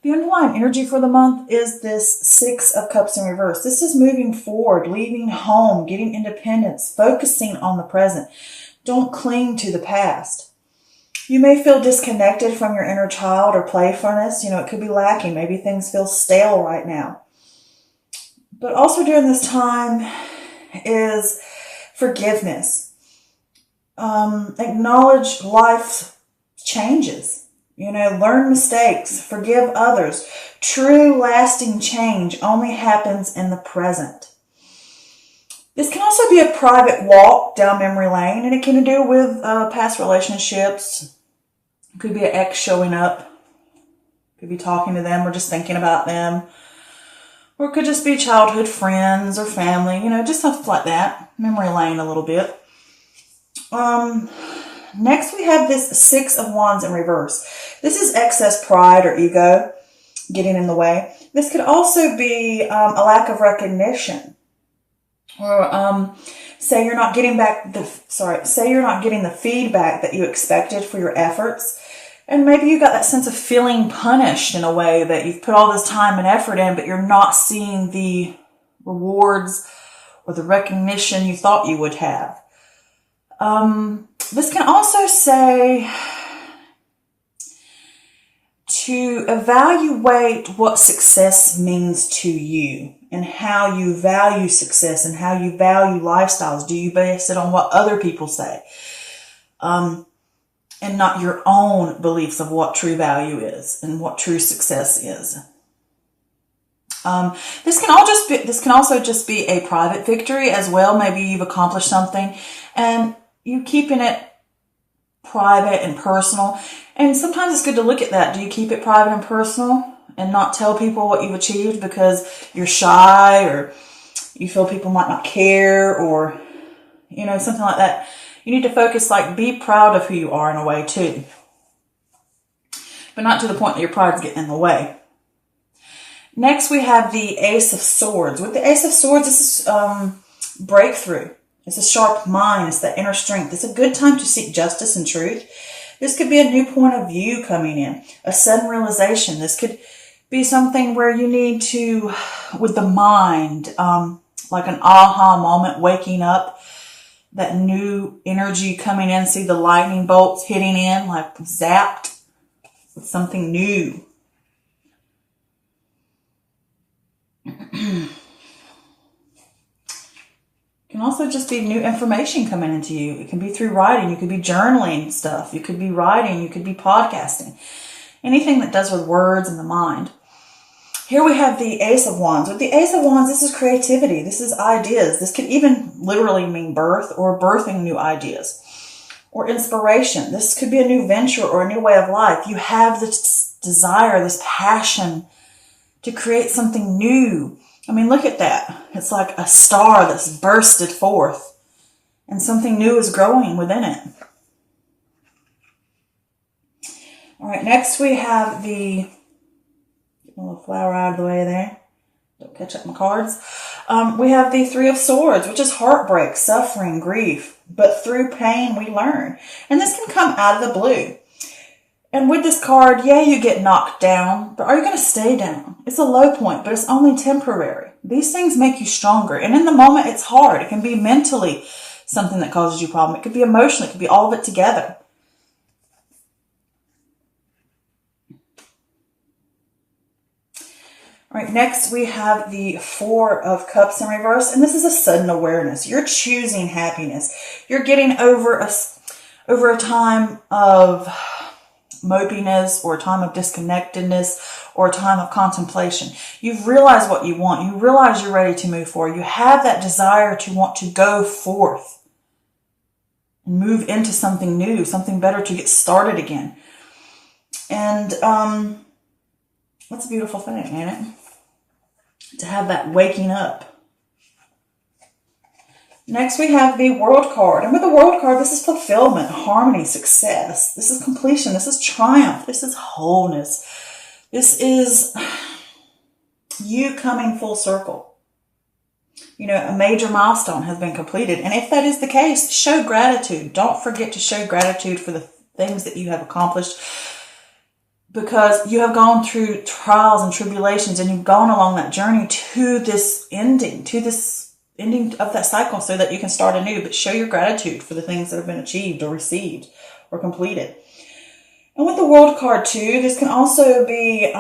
The underlying energy for the month is this Six of Cups in reverse. This is moving forward, leaving home, getting independence, focusing on the present. Don't cling to the past. You may feel disconnected from your inner child or playfulness. It could be lacking. Maybe things feel stale right now. But also during this time is forgiveness. Acknowledge life changes. Learn mistakes, forgive others. True lasting change only happens in the present. This can also be a private walk down memory lane, and it can do with past relationships. It could be an ex showing up. Could be talking to them or just thinking about them. Or it could just be childhood friends or family, just stuff like that. Memory lane a little bit. Next, we have this Six of Wands in reverse. This is excess pride or ego getting in the way. This could also be a lack of recognition, or say you're not getting the feedback that you expected for your efforts, and maybe you got that sense of feeling punished in a way that you've put all this time and effort in, but you're not seeing the rewards or the recognition you thought you would have. This can also say to evaluate what success means to you and how you value success and how you value lifestyles. Do you base it on what other people say? And not your own beliefs of what true value is and what true success is. This can also just be a private victory as well. Maybe you've accomplished something and you keeping it private and personal. And sometimes it's good to look at that. Do you keep it private and personal and not tell people what you've achieved because you're shy or you feel people might not care or, something like that? You need to focus, be proud of who you are in a way too. But not to the point that your pride's getting in the way. Next, we have the Ace of Swords. With the Ace of Swords, this is breakthrough. It's a sharp mind. It's that inner strength. It's a good time to seek justice and truth. This could be a new point of view coming in, a sudden realization. This could be something where you need to, with the mind, like an aha moment, waking up, that new energy coming in, see the lightning bolts hitting in, like zapped with something new. Can also just be new information coming into you. It can be through writing. You could be journaling stuff. You could be writing. You could be podcasting. Anything that does with words and the mind. Here we have the Ace of Wands. With the Ace of Wands, this is creativity. This is ideas. This could even literally mean birth or birthing new ideas or inspiration. This could be a new venture or a new way of life. You have this desire, this passion to create something new. Look at that. It's like a star that's bursted forth and something new is growing within it. All right, next we have get a little flower out of the way there. Don't catch up my cards. We have the Three of Swords, which is heartbreak, suffering, grief. But through pain, we learn. And this can come out of the blue. And with this card, you get knocked down, but are you going to stay down? It's a low point, but it's only temporary. These things make you stronger. And in the moment, it's hard. It can be mentally something that causes you a problem. It could be emotional. It could be all of it together. All right, next we have the Four of Cups in reverse, and this is a sudden awareness. You're choosing happiness. You're getting over a time of mopiness or a time of disconnectedness or a time of contemplation. You've realized what you want. You realize you're ready to move forward. You have that desire to want to go forth and move into something new, something better, to get started again. And that's a beautiful thing, ain't it? To have that waking up. Next, we have the World card. And with the World card, this is fulfillment, harmony, success. This is completion. This is triumph. This is wholeness. This is you coming full circle. A major milestone has been completed. And if that is the case, show gratitude. Don't forget to show gratitude for the things that you have accomplished. because you have gone through trials and tribulations, and you've gone along that journey to this ending of that cycle, so that you can start anew, but show your gratitude for the things that have been achieved or received or completed. And with the World card too, this can also be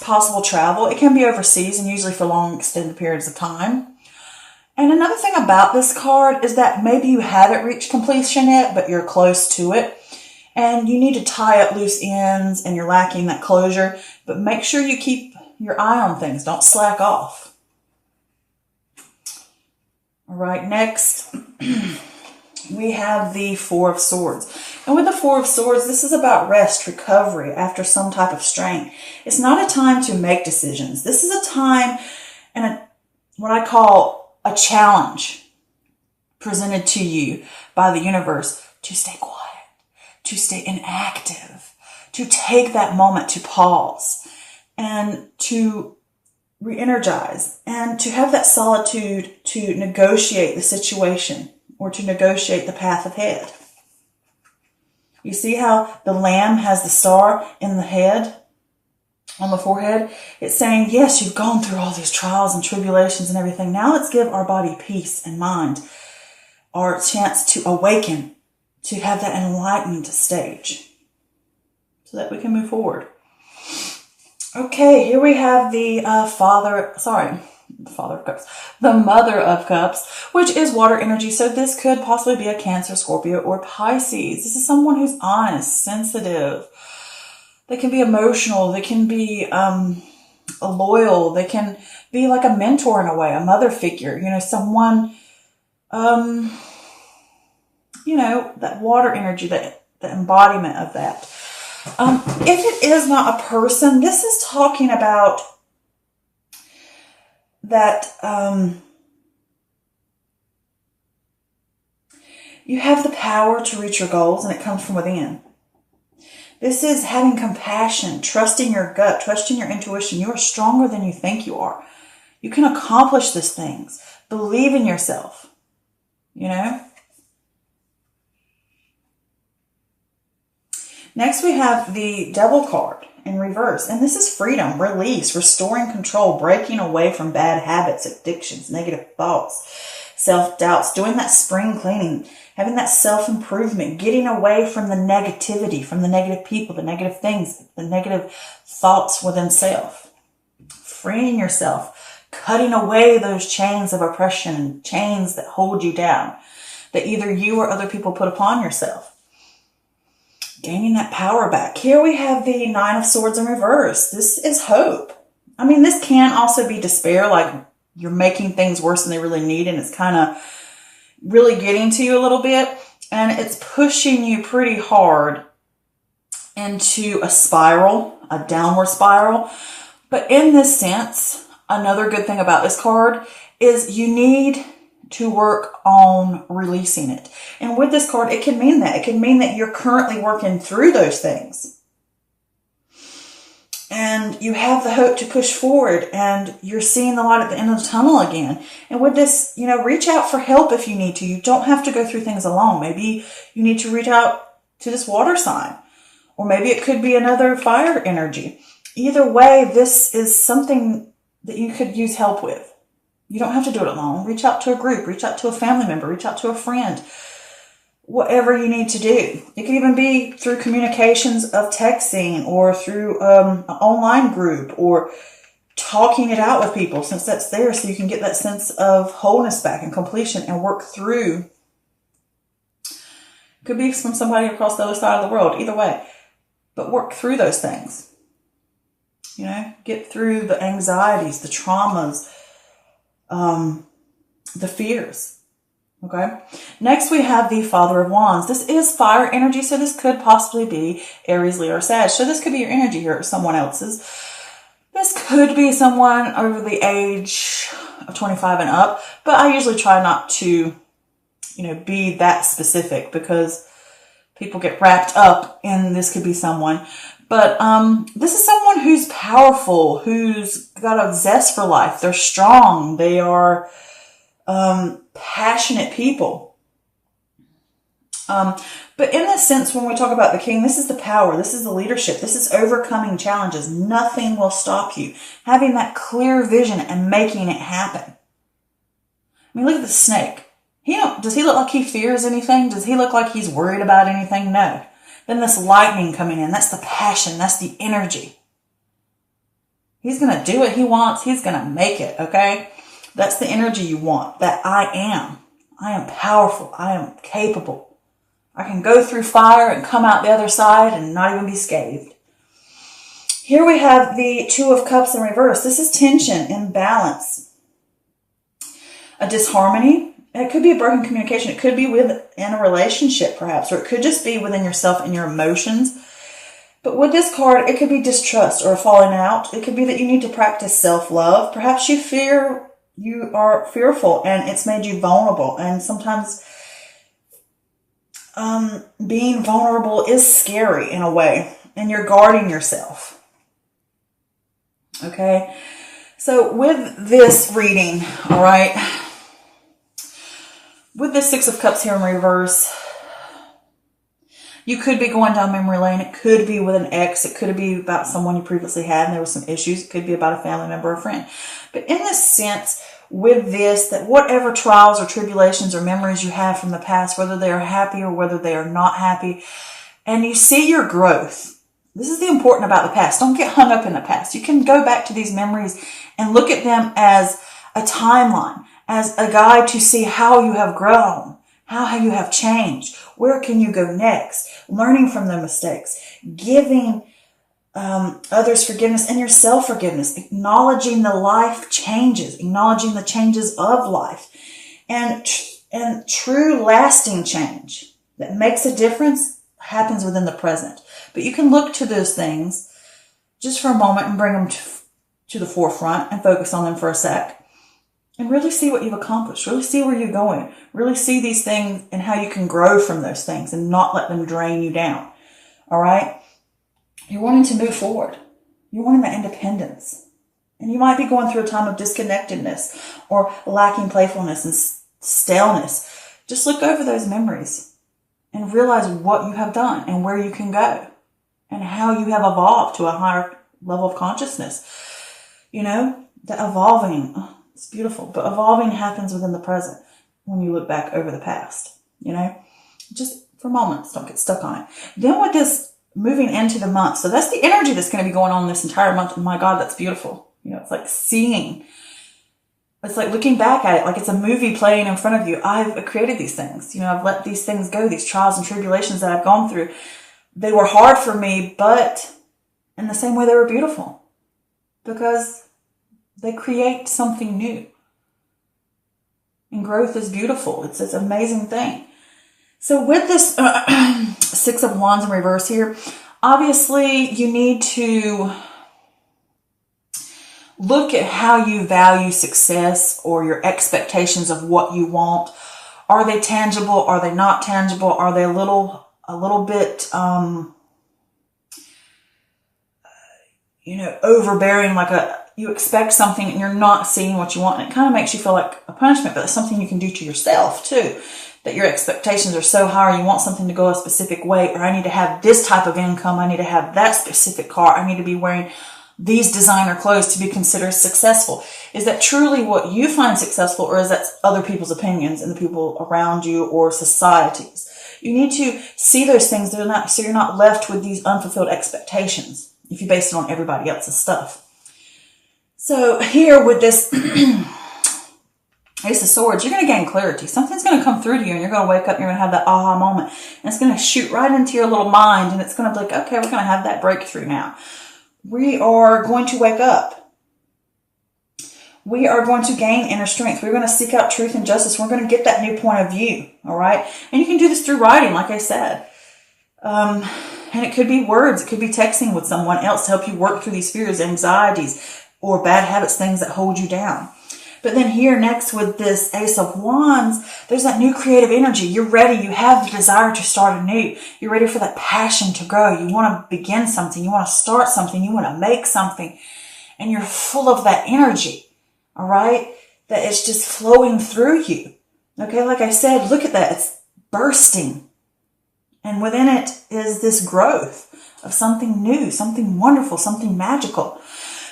possible travel. It can be overseas, and usually for long extended periods of time. And another thing about this card is that maybe you haven't reached completion yet, but you're close to it. And you need to tie up loose ends, and you're lacking that closure. But make sure you keep your eye on things. Don't slack off. All right, next we have the Four of Swords. And with the Four of Swords, this is about rest, recovery after some type of strain. It's not a time to make decisions. This is a time and what I call a challenge presented to you by the universe to stay quiet, to stay inactive, to take that moment to pause and to re-energize, and to have that solitude to negotiate the situation or to negotiate the path ahead. You see how the lamb has the star in the head, on the forehead? It's saying, yes, you've gone through all these trials and tribulations and everything. Now let's give our body peace and mind, our chance to awaken, to have that enlightened stage so that we can move forward. Okay, here we have the the Mother of Cups, which is water energy. So this could possibly be a Cancer, Scorpio, or Pisces. This is someone who's honest, sensitive. They can be emotional. They can be loyal. They can be like a mentor in a way, a mother figure. Someone, that water energy, the embodiment of that. If it is not a person, this is talking about that you have the power to reach your goals, and it comes from within. This is having compassion, trusting your gut, trusting your intuition. You are stronger than you think you are. You can accomplish these things. Believe in yourself, Next, we have the Devil card in reverse. And this is freedom, release, restoring control, breaking away from bad habits, addictions, negative thoughts, self-doubts, doing that spring cleaning, having that self-improvement, getting away from the negativity, from the negative people, the negative things, the negative thoughts within self. Freeing yourself, cutting away those chains of oppression, chains that hold you down, that either you or other people put upon yourself. Gaining that power back. Here we have the Nine of Swords in reverse. This is hope. This can also be despair, like you're making things worse than they really need, and it's kind of really getting to you a little bit, and it's pushing you pretty hard into a spiral, a downward spiral. But in this sense, another good thing about this card is you need to work on releasing it. And with this card, it can mean that. It can mean that you're currently working through those things. And you have the hope to push forward, and you're seeing the light at the end of the tunnel again. And with this, reach out for help if you need to. You don't have to go through things alone. Maybe you need to reach out to this water sign, or maybe it could be another fire energy. Either way, this is something that you could use help with. You don't have to do it alone. Reach out to a group, reach out to a family member, reach out to a friend, whatever you need to do. It could even be through communications of texting, or through an online group, or talking it out with people, since that's there, so you can get that sense of wholeness back and completion and work through. Could be from somebody across the other side of the world, either way. But work through those things. Get through the anxieties, the traumas, the fears. Okay. Next, we have the Father of Wands. This is fire energy, so this could possibly be Aries, Leo, or Sag. So this could be your energy here, or someone else's. This could be someone over the age of 25 and up, but I usually try not to, be that specific, because people get wrapped up in this could be someone. But this is someone who's powerful, who's got a zest for life. They're strong. They are passionate people. But in this sense, when we talk about the king, this is the power, this is the leadership, this is overcoming challenges. Nothing will stop you. Having that clear vision and making it happen. I mean, look at the snake. Does he look like he fears anything? Does he look like he's worried about anything? No. Then this lightning coming in, that's the passion, that's the energy. He's going to do what he wants. He's going to make it, okay? That's the energy you want, that I am. I am powerful. I am capable. I can go through fire and come out the other side and not even be scathed. Here we have the Two of Cups in reverse. This is tension, imbalance, a disharmony. It could be a broken communication. It could be within a relationship, perhaps, or it could just be within yourself and your emotions. But with this card, it could be distrust or a falling out. It could be that you need to practice self-love. Perhaps you are fearful and it's made you vulnerable. And sometimes being vulnerable is scary in a way. And you're guarding yourself. Okay? So with this reading, all right, with this Six of Cups here in reverse, you could be going down memory lane. It could be with an ex. It could be about someone you previously had and there was some issues. It could be about a family member or friend. But in this sense, with this, that whatever trials or tribulations or memories you have from the past, whether they are happy or whether they are not happy, and you see your growth. This is the important about the past. Don't get hung up in the past. You can go back to these memories and look at them as a timeline, as a guide to see how you have grown, how you have changed, where can you go next, learning from the mistakes, giving others forgiveness and yourself forgiveness, acknowledging the life changes, acknowledging the changes of life, and true lasting change that makes a difference happens within the present. But you can look to those things just for a moment and bring them to the forefront and focus on them for a sec. And really see what you've accomplished. Really see where you're going. Really see these things and how you can grow from those things and not let them drain you down. All right? You're wanting to move forward. You're wanting that independence. And you might be going through a time of disconnectedness or lacking playfulness and staleness. Just look over those memories and realize what you have done and where you can go and how you have evolved to a higher level of consciousness. You know, the evolving. It's beautiful, but evolving happens within the present when you look back over the past, you know, just for moments, don't get stuck on it. Then with this moving into the month, so that's the energy that's going to be going on this entire month. Oh my God, that's beautiful. You know, it's like seeing, it's like looking back at it, like it's a movie playing in front of you. I've created these things, you know, I've let these things go, these trials and tribulations that I've gone through. They were hard for me, but in the same way they were beautiful because they create something new. And growth is beautiful. It's this amazing thing. So with this Six of Wands in reverse here, obviously you need to look at how you value success or your expectations of what you want. Are they tangible? Are they not tangible? Are they a little bit, you know, overbearing, like you expect something and you're not seeing what you want. And it kind of makes you feel like a punishment, but it's something you can do to yourself too. That your expectations are so high, or you want something to go a specific way, or I need to have this type of income, I need to have that specific car, I need to be wearing these designer clothes to be considered successful. Is that truly what you find successful, or is that other people's opinions and the people around you or societies? You need to see those things so you're not left with these unfulfilled expectations if you base it on everybody else's stuff. So here with this Ace of Swords, you're going to gain clarity. Something's going to come through to you and you're going to wake up and you're going to have that aha moment. And it's going to shoot right into your little mind and it's going to be like, okay, we're going to have that breakthrough now. We are going to wake up. We are going to gain inner strength. We're going to seek out truth and justice. We're going to get that new point of view. All right. And you can do this through writing, like I said. And it could be words. It could be texting with someone else to help you work through these fears, anxieties, or bad habits, things that hold you down. But then here next with this Ace of Wands, there's that new creative energy. You're ready. You have the desire to start anew. You're ready for that passion to grow. You want to begin something. You want to start something. You want to make something. And you're full of that energy. All right? That it's just flowing through you. Okay? Like I said, look at that. It's bursting. And within it is this growth of something new, something wonderful, something magical.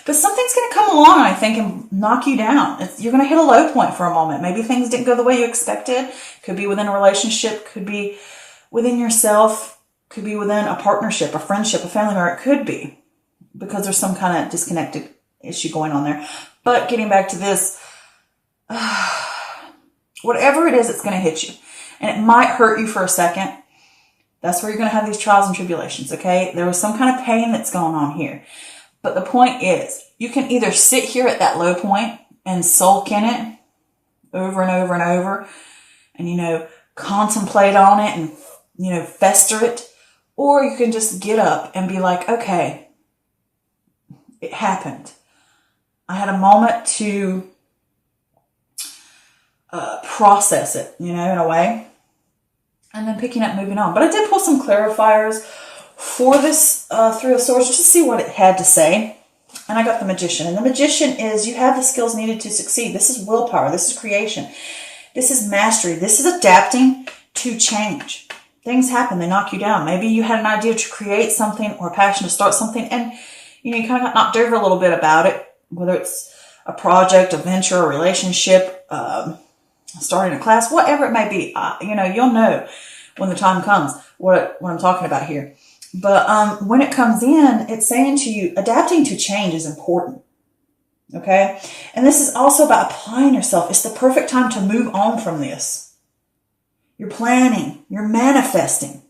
But something's going to come along, I think, and knock you down. You're going to hit a low point for a moment. Maybe things didn't go the way you expected. Could be within a relationship, could be within yourself, could be within a partnership, a friendship, a family member. It could be because there's some kind of disconnected issue going on there. But getting back to this, whatever it is, it's going to hit you. And it might hurt you for a second. That's where you're going to have these trials and tribulations, okay? There was some kind of pain that's going on here. But the point is, you can either sit here at that low point and sulk in it over and over and over and, contemplate on it and, fester it. Or you can just get up and be like, okay, it happened. I had a moment to process it, in a way. And then picking up, moving on. But I did pull some clarifiers for this Three of Swords just to see what it had to say. And I got the Magician. And the Magician is you have the skills needed to succeed. This is willpower. This is creation. This is mastery. This is adapting to change. Things happen. They knock you down. Maybe you had an idea to create something or a passion to start something. And, you kind of got knocked over a little bit about it. Whether it's a project, a venture, a relationship, starting a class, whatever it may be. You'll know when the time comes what I'm talking about here. But when it comes in, it's saying to you, adapting to change is important. Okay? And this is also about applying yourself. It's the perfect time to move on from this. You're planning. You're manifesting.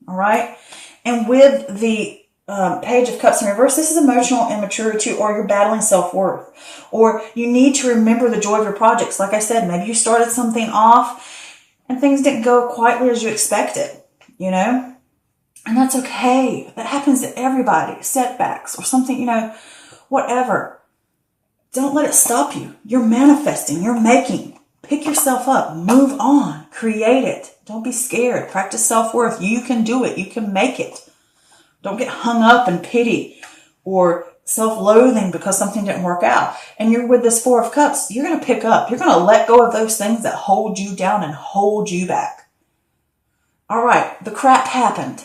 All right? And with the Page of Cups in reverse, this is emotional immaturity, or you're battling self-worth. Or you need to remember the joy of your projects. Like I said, maybe you started something off and things didn't go quietly as you expected, And that's okay. That happens to everybody. Setbacks or something, whatever. Don't let it stop you. You're manifesting. You're making. Pick yourself up. Move on. Create it. Don't be scared. Practice self-worth. You can do it. You can make it. Don't get hung up in pity or self-loathing because something didn't work out. And you're with this Four of Cups. You're going to pick up. You're going to let go of those things that hold you down and hold you back. All right. The crap happened.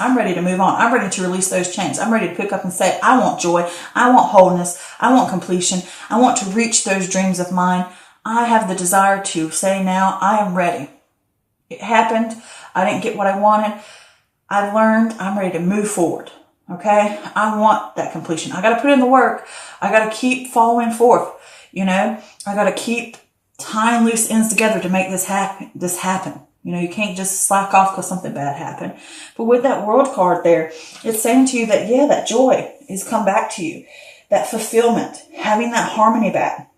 I'm ready to move on. I'm ready to release those chains. I'm ready to pick up and say, I want joy. I want wholeness. I want completion. I want to reach those dreams of mine. I have the desire to say now, I am ready. It happened. I didn't get what I wanted. I've learned. I'm ready to move forward. Okay? I want that completion. I got to put in the work. I got to keep following forth. I got to keep tying loose ends together to make this happen. You can't just slack off because something bad happened. But with that World card there, it's saying to you that, that joy is come back to you. That fulfillment, having that harmony back.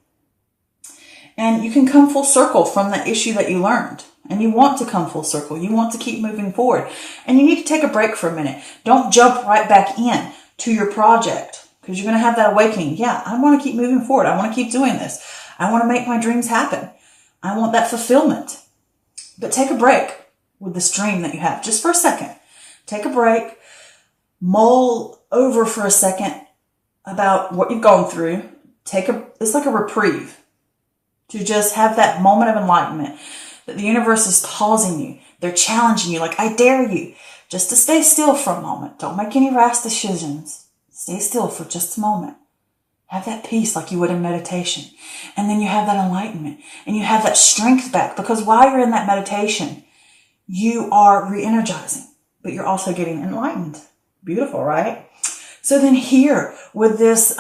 And you can come full circle from that issue that you learned. And you want to come full circle. You want to keep moving forward. And you need to take a break for a minute. Don't jump right back in to your project because you're going to have that awakening. Yeah, I want to keep moving forward. I want to keep doing this. I want to make my dreams happen. I want that fulfillment. But take a break with this dream that you have just for a second. Take a break. Mull over for a second about what you've gone through. It's like a reprieve to just have that moment of enlightenment that the universe is pausing you. They're challenging you like, I dare you just to stay still for a moment. Don't make any rash decisions. Stay still for just a moment. Have that peace like you would in meditation. And then you have that enlightenment and you have that strength back because while you're in that meditation, you are re-energizing, but you're also getting enlightened. Beautiful, right? So then here with this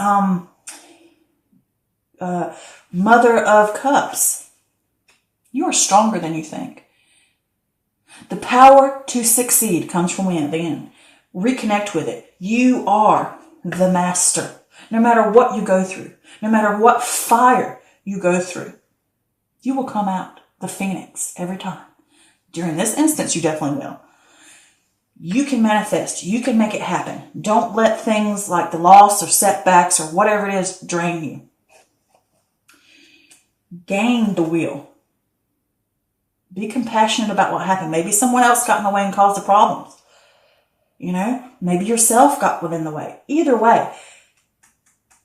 Mother of Cups, you are stronger than you think. The power to succeed comes from within. Reconnect with it. You are the master. No matter what you go through, no matter what fire you go through, you will come out the phoenix every time. During this instance, you definitely will. You can manifest. You can make it happen. Don't let things like the loss or setbacks or whatever it is drain you. Gain the will. Be compassionate about what happened. Maybe someone else got in the way and caused the problems. Maybe yourself got within the way. Either way,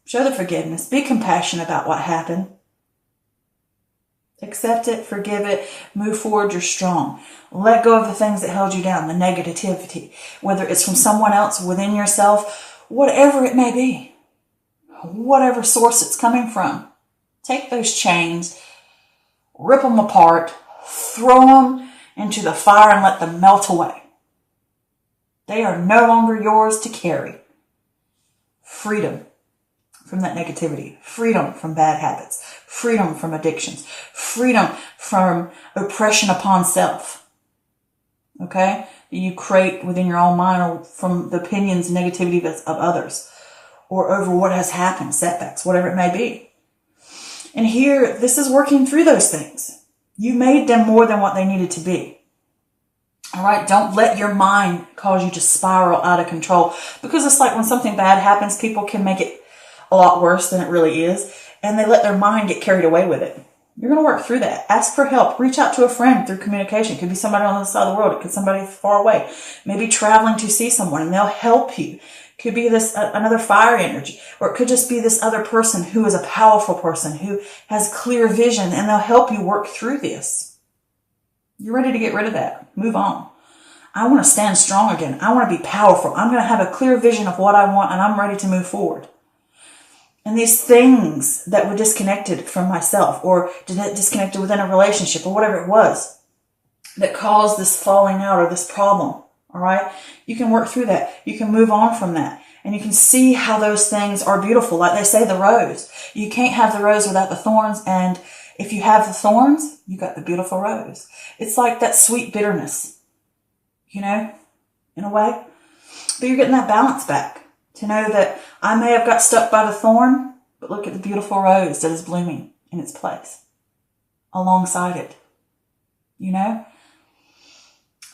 show the forgiveness. Be compassionate about what happened. Accept it, forgive it, move forward, you're strong. Let go of the things that held you down, the negativity, whether it's from someone else, within yourself, whatever it may be, whatever source it's coming from. Take those chains, rip them apart, throw them into the fire and let them melt away. They are no longer yours to carry. Freedom from that negativity, freedom from bad habits, freedom from addictions, freedom from oppression upon self. Okay? You create within your own mind or from the opinions and negativity of others or over what has happened, setbacks, whatever it may be. And here, this is working through those things. You made them more than what they needed to be. All right? Don't let your mind cause you to spiral out of control, because it's like when something bad happens, people can make it a lot worse than it really is, and they let their mind get carried away with it. You're going to work through that. Ask for help. Reach out to a friend through communication. It could be somebody on the other side of the world. It could be somebody far away. Maybe traveling to see someone and they'll help you. It could be this another fire energy, or it could just be this other person who is a powerful person who has clear vision, and they'll help you work through this. You're ready to get rid of that. Move on. I want to stand strong again. I want to be powerful. I'm going to have a clear vision of what I want, and I'm ready to move forward. And these things that were disconnected from myself, or disconnected within a relationship, or whatever it was that caused this falling out or this problem, all right? You can work through that. You can move on from that. And you can see how those things are beautiful. Like they say, the rose. You can't have the rose without the thorns. And if you have the thorns, you got the beautiful rose. It's like that sweet bitterness, you know, in a way. But you're getting that balance back. To know that I may have got stuck by the thorn, but look at the beautiful rose that is blooming in its place alongside it. You know?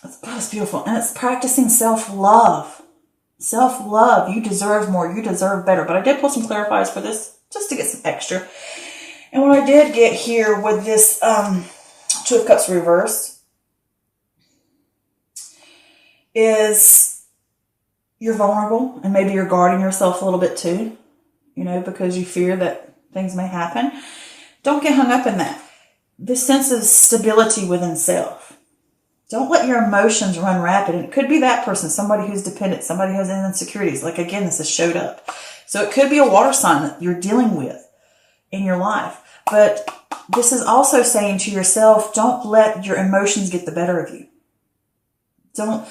It's beautiful. And it's practicing self-love. Self-love. You deserve more. You deserve better. But I did pull some clarifiers for this just to get some extra. And what I did get here with this Two of Cups reverse is you're vulnerable, and maybe you're guarding yourself a little bit too, you know, because you fear that things may happen. Don't get hung up in that. This sense of stability within self. Don't let your emotions run rapid. And it could be that person, somebody who's dependent, somebody who has insecurities. Like, again, this has showed up. So it could be a water sign that you're dealing with in your life. But this is also saying to yourself, don't let your emotions get the better of you. Don't.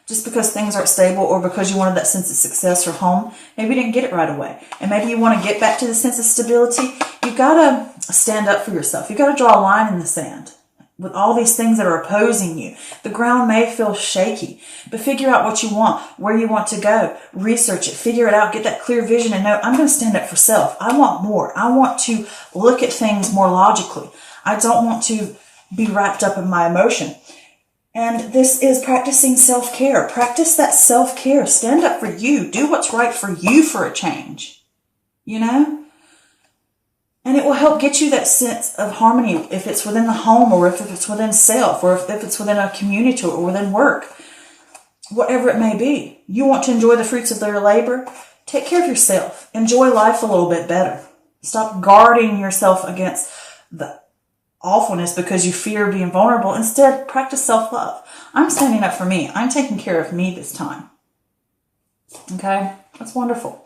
Just because things aren't stable, or because you wanted that sense of success or home, maybe you didn't get it right away. And maybe you want to get back to the sense of stability. You've got to stand up for yourself. You've got to draw a line in the sand with all these things that are opposing you. The ground may feel shaky, but figure out what you want, where you want to go. Research it, figure it out, get that clear vision, and know, I'm going to stand up for self. I want more. I want to look at things more logically. I don't want to be wrapped up in my emotion. And this is practicing self-care. Practice that self-care. Stand up for you. Do what's right for you for a change. You know? And it will help get you that sense of harmony, if it's within the home, or if it's within self, or if it's within a community, or within work. Whatever it may be. You want to enjoy the fruits of their labor? Take care of yourself. Enjoy life a little bit better. Stop guarding yourself against the awfulness because you fear being vulnerable. Instead, practice self-love. I'm standing up for me. I'm taking care of me this time. Okay? That's wonderful.